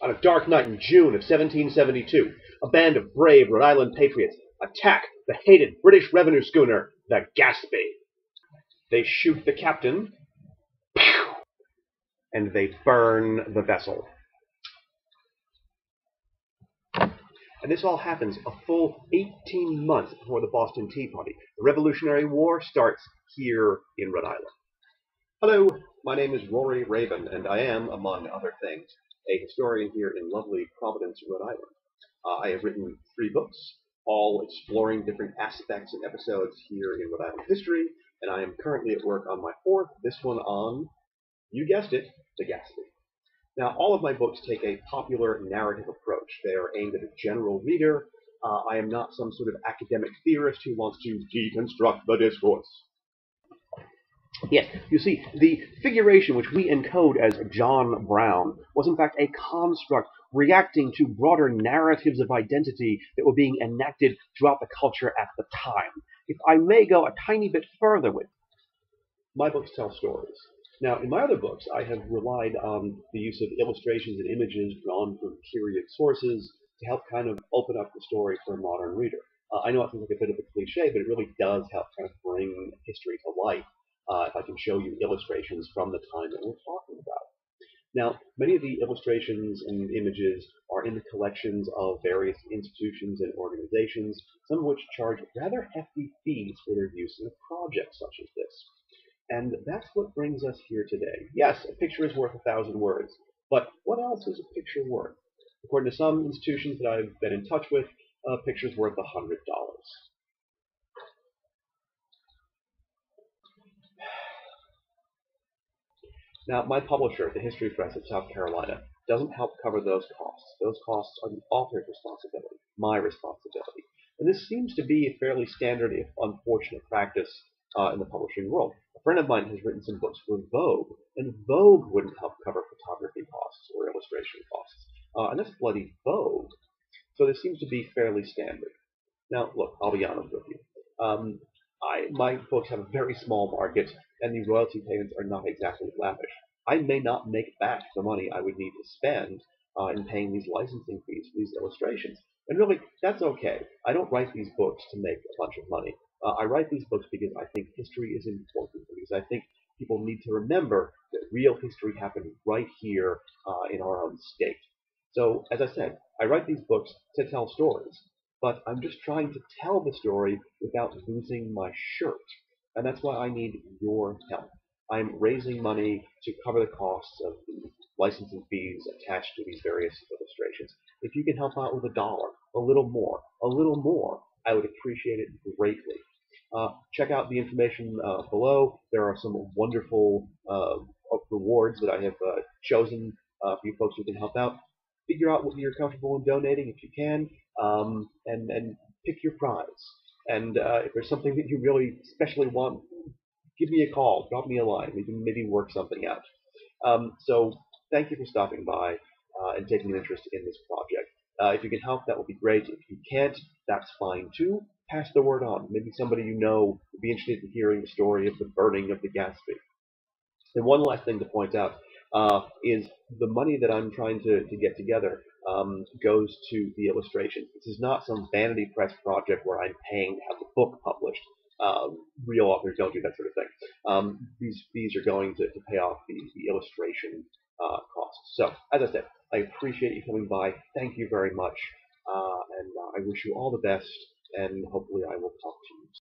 On a dark night in June of 1772, a band of brave Rhode Island patriots attack the hated British revenue schooner, the Gaspee. They shoot the captain, and they burn the vessel. And this all happens a full 18 months before the Boston Tea Party. The Revolutionary War starts here in Rhode Island. Hello, my name is Rory Raven, and I am, among other things, a historian here in lovely Providence, Rhode Island. I have written 3 books, all exploring different aspects and episodes here in Rhode Island history, and I am currently at work on my 4th, this one on, you guessed it, the Gaspee. Now, all of my books take a popular narrative approach. They are aimed at a general reader. I am not some sort of academic theorist who wants to deconstruct the discourse. Yes, you see, the figuration which we encode as John Brown was in fact a construct reacting to broader narratives of identity that were being enacted throughout the culture at the time. If I may go a tiny bit further with my books tell stories. Now, in my other books, I have relied on the use of illustrations and images drawn from period sources to help kind of open up the story for a modern reader. I know it seems like a bit of a cliche, but it really does help kind of bring history to life. If I can show you illustrations from the time that we're talking about. Now, many of the illustrations and images are in the collections of various institutions and organizations, some of which charge rather hefty fees for their use in a project such as this. And that's what brings us here today. Yes, a picture is worth 1,000 words, but what else is a picture worth? According to some institutions that I've been in touch with, a picture's worth $100. Now, my publisher, the History Press of South Carolina, doesn't help cover those costs. Those costs are the author's responsibility, my responsibility. And this seems to be a fairly standard, if unfortunate, practice in the publishing world. A friend of mine has written some books for Vogue, and Vogue wouldn't help cover photography costs or illustration costs. And that's bloody Vogue. So this seems to be fairly standard. Now, look, I'll be honest with you. My books have a very small market, and the royalty payments are not exactly lavish. I may not make back the money I would need to spend in paying these licensing fees for these illustrations. And really, that's okay. I don't write these books to make a bunch of money. I write these books because I think history is important, because I think people need to remember that real history happened right here in our own state. So, as I said, I write these books to tell stories. But I'm just trying to tell the story without losing my shirt. And that's why I need your help. I'm raising money to cover the costs of the licensing fees attached to these various illustrations. If you can help out with $1, a little more, I would appreciate it greatly. Check out the information below. There are some wonderful rewards that I have chosen for you folks who can help out. Figure out what you're comfortable in donating if you can, and pick your prize. And if there's something that you really especially want, give me a call, drop me a line. We can maybe work something out. So thank you for stopping by and taking an interest in this project. If you can help, that would be great. If you can't, that's fine too. Pass the word on. Maybe somebody you know would be interested in hearing the story of the burning of the Gaspee. And one last thing to point out is the money that I'm trying to get together goes to the illustrations. This is not some vanity press project where I'm paying to have the book published. Real authors don't do that sort of thing. These fees are going to pay off the illustration costs. So, as I said, I appreciate you coming by. Thank you very much. And I wish you all the best, and hopefully I will talk to you soon.